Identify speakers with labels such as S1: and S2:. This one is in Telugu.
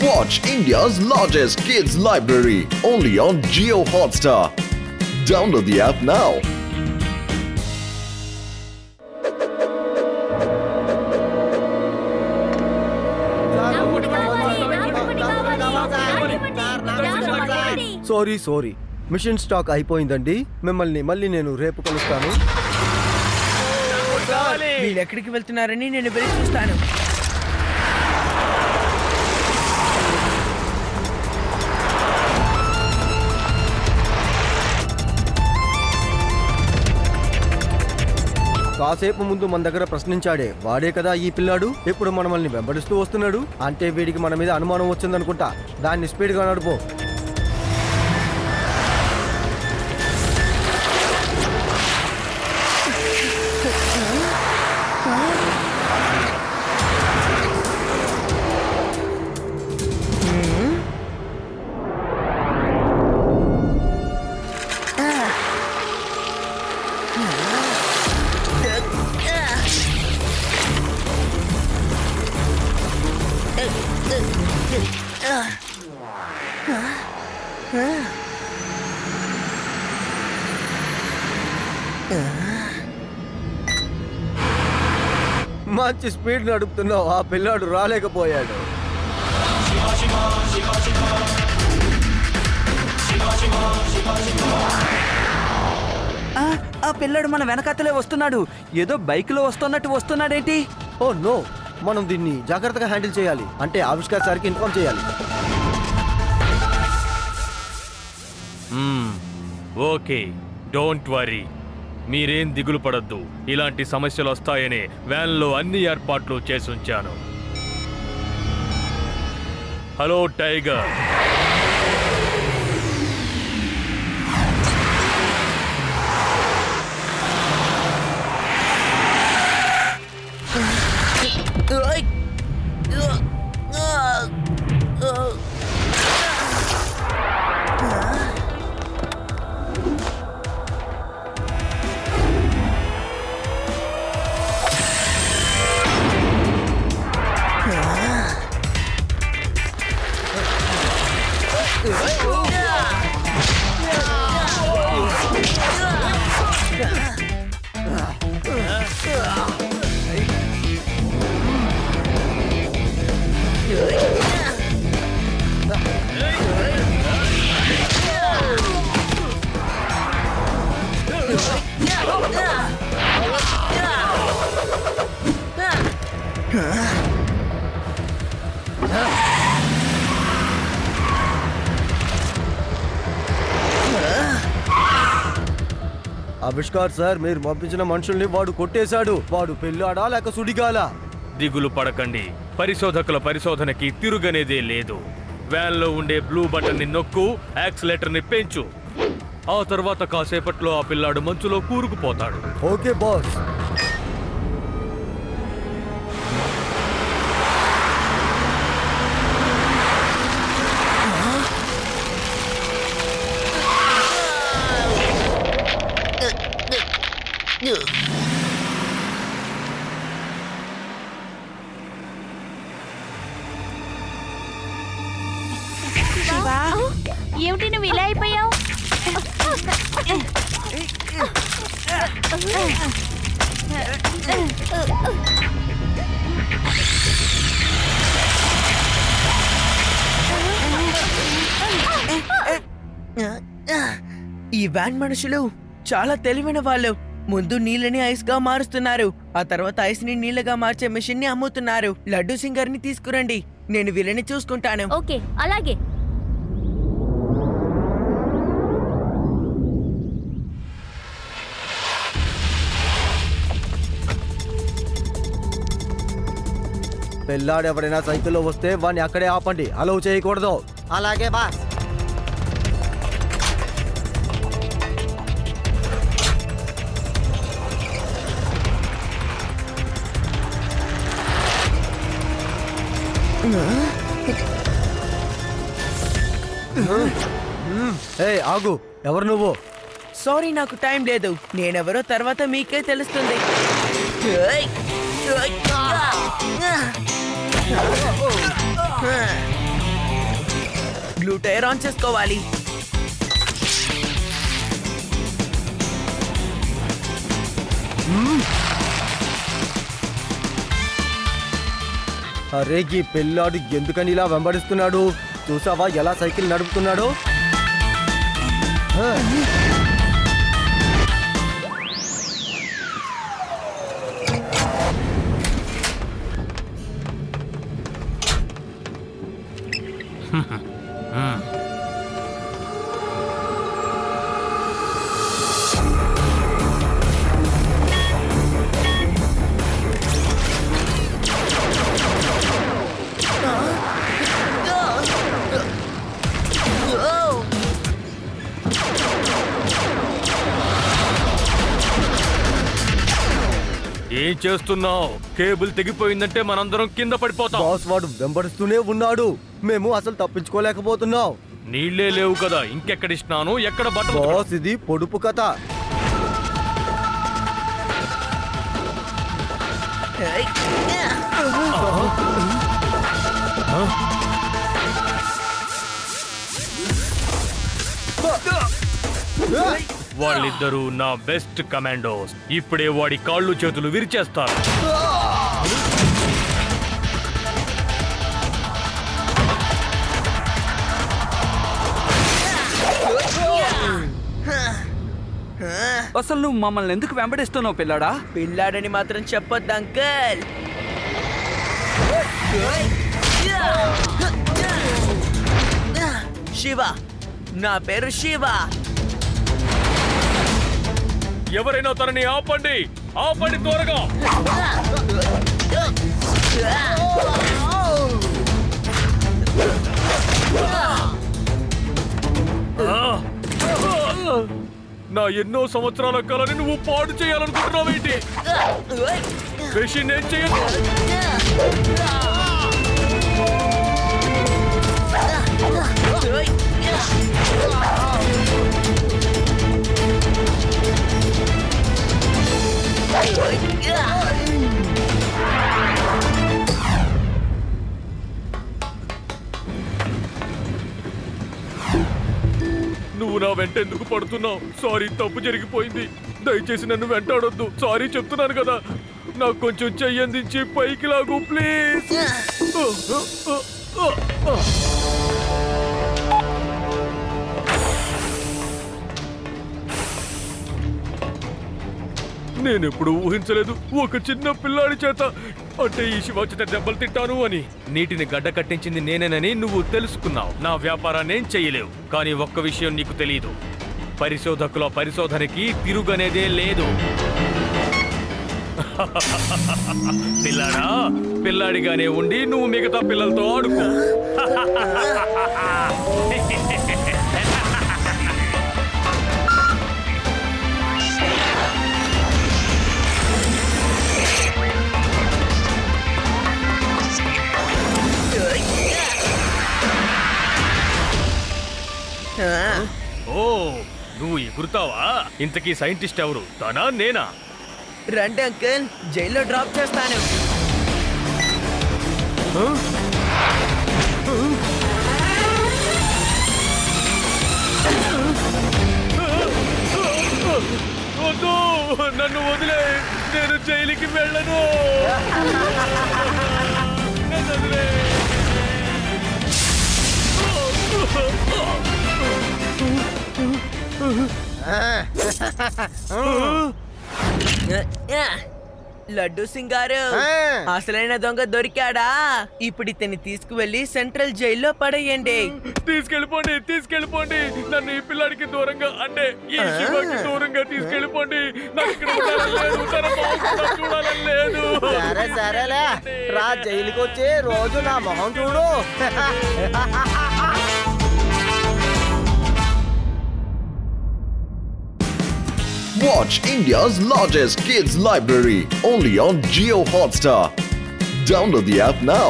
S1: Watch India's largest kids library only on Jio Hotstar. Download the app now.
S2: Sorry machine stuck అయిపోయిందండి. మిమ్మల్ని మళ్ళీ నేను రేపు కలుస్తాను.
S3: వీళ్ళు ఎక్కడికి వెళ్తున్నారని నేను వెళ్ళి చూస్తాను.
S2: కాసేపు ముందు మన దగ్గర ప్రశ్నించాడే వాడే కదా ఈ పిల్లాడు. ఇప్పుడు మనల్ని వెంబడిస్తూ వస్తున్నాడు అంటే వీడికి మన మీద అనుమానం వచ్చిందనుకుంటా. దాన్ని స్పీడ్గా నడుపు. మంచి స్పీడ్ నడుపుతున్నావు. ఆ పిల్లాడు రాలేకపోయాడు.
S3: ఆ పిల్లడు మన వెనకాతలే వస్తున్నాడు. ఏదో బైక్ లో వస్తున్నట్టు వస్తున్నాడేంటి?
S2: ఓ నో, మనం దీన్ని జాగ్రత్తగా హ్యాండిల్ చేయాలి. అంటే ఆవిష్కార్ సార్కి ఇన్ఫార్మ్ చేయాలి.
S4: Okay, don't worry. మీరేం దిగులు పడద్దు. ఇలాంటి సమస్యలు వస్తాయని వ్యాన్లో అన్ని ఏర్పాట్లు చేసుంచాను. హలో టైగర్,
S2: ఆవిష్కార్ సార్, మీరు పంపించిన మనుషుల్ని వాడు కొట్టేశాడు. వాడు పెళ్ళాడా లేక సుడిగాలా?
S4: దిగులు పడకండి. పరిశోధకుల పరిశోధనకి తిరుగనేదే లేదు. వ్యాన్లో ఉండే బ్లూ బటన్ ని నొక్కు, యాక్సిలేటర్ ని పెంచు. ఆ తర్వాత కాసేపట్లో ఆ పిల్లాడు మంచులో కూరుకుపోతాడు.
S2: Okay boss.
S5: ఏమిటి నువ్వు ఇలా అయిపోయావు?
S3: ఈ వ్యాన్ మనుషులు చాలా తెలివైన వాళ్ళు. ముందు నీళ్ళని ఐస్ గా మారుస్తున్నారు. ఆ తర్వాత ఐస్ ని నీళ్ళగా మార్చే మెషిన్ ని అమ్ముతున్నారు. లడ్డు సింగర్ ని తీసుకురండి, నేను వీళ్ళని చూసుకుంటాను.
S5: ఓకే, అలాగే.
S2: పెళ్ళాడు ఎవరైనా సైకిల్లో వస్తే వాడిని అక్కడే ఆపండి. అలౌ చేయకూడదు.
S6: అలాగే బాస్.
S2: ఆగు, ఎవరు నువ్వు?
S3: సారీ, నాకు టైం లేదు. నేనెవరో తర్వాత మీకే తెలుస్తుంది. బ్లూ టైర్ ఆన్ చేసుకోవాలి.
S2: అరే ఈ పిల్లాడు ఎందుకని ఇలా వెంబడిస్తున్నాడు? చూసావా ఎలా సైకిల్ నడుపుతున్నాడో?
S4: ఏం చేస్తున్నావు? కేబుల్ తెగిపోయిందంటే మనందరం కింద పడిపోతాం.
S2: బాస్ వాడు వెంబడిస్తూనే ఉన్నాడు. మేము అసలు తప్పించుకోలేకపోతున్నాం.
S4: నీళ్లే లేవు కదా, ఇంకెక్కడిస్తున్నాను? ఎక్కడ బట్టలు?
S2: బాస్ ఇది పొడుపు కథ.
S4: వాళ్ళిద్దరూ నా బెస్ట్ కమాండోస్. ఇప్పుడే వాడి కాళ్ళు చేతులు విరిచేస్తారు.
S6: అసలు నువ్వు మమ్మల్ని ఎందుకు వెంబడిస్తున్నావు పిల్లాడా?
S3: పిల్లాడని మాత్రం చెప్పొద్దు అంకల్. శివ, నా పేరు శివ.
S4: ఎవరైనా తనని ఆపండి, ఆపండి త్వరగా. నా ఎన్నో సంవత్సరాల కళని నువ్వు పాడు చేయాలనుకుంటున్నావేంటి? మెషిన్ ఏం చేయదు. నువ్వు నా వెంట ఎందుకు పడుతున్నావు? సారీ, తప్పు జరిగిపోయింది. దయచేసి నన్ను వెంటాడొద్దు. సారీ చెప్తున్నాను కదా. నాకు కొంచెం చెయ్యి అందించి పైకి లాగు ప్లీజ్. నేనెప్పుడు ఊహించలేదు ఒక చిన్న పిల్లాడి చేత, అంటే ఈ శివ చేత దెబ్బలు తింటాను అని. నీటిని గడ్డ కట్టించింది నేనేనని నువ్వు తెలుసుకున్నావు. నా వ్యాపారాన్ని ఏం చెయ్యలేవు. కానీ ఒక్క విషయం నీకు తెలియదు, పరిశోధకుల పరిశోధనకి తిరుగనేదే లేదు. పిల్లాడా, పిల్లాడిగానే ఉండి నువ్వు మిగతా పిల్లలతో ఆడుకో. ఓ, నువ్వు ఎగురుతావా? ఇంతకీ సైంటిస్ట్ ఎవరు? తనా నేనా?
S3: రండి అంకుల్, జైల్లో డ్రాప్ చేస్తాను.
S4: వద్దు, నన్ను వదిలే. నేను జైలుకి వెళ్ళను. నన్ను వదిలే.
S3: లడ్డు సింగారు, అసలైన దొంగ దొరికాడా? ఇప్పుడు ఇతన్ని తీసుకువెళ్ళి సెంట్రల్ జైల్లో పడేయండి.
S4: తీసుకెళ్ళిపోండి, తీసుకెళ్ళిపోండి. నన్ను ఈ పిల్లాడికి దూరంగా, అంటే ఈ శివకి దూరంగా తీసుకెళ్ళిపోండి. నాకు ఇక్కడ ఉండాలని లేదు, తన మొహం కూడా చూడాలని లేదు.
S2: సరే సరేలే రా, జైలుకి వచ్చి రోజు నా మొహం చూడు.
S1: Watch India's largest kids library only on Jio Hotstar. Download the app now.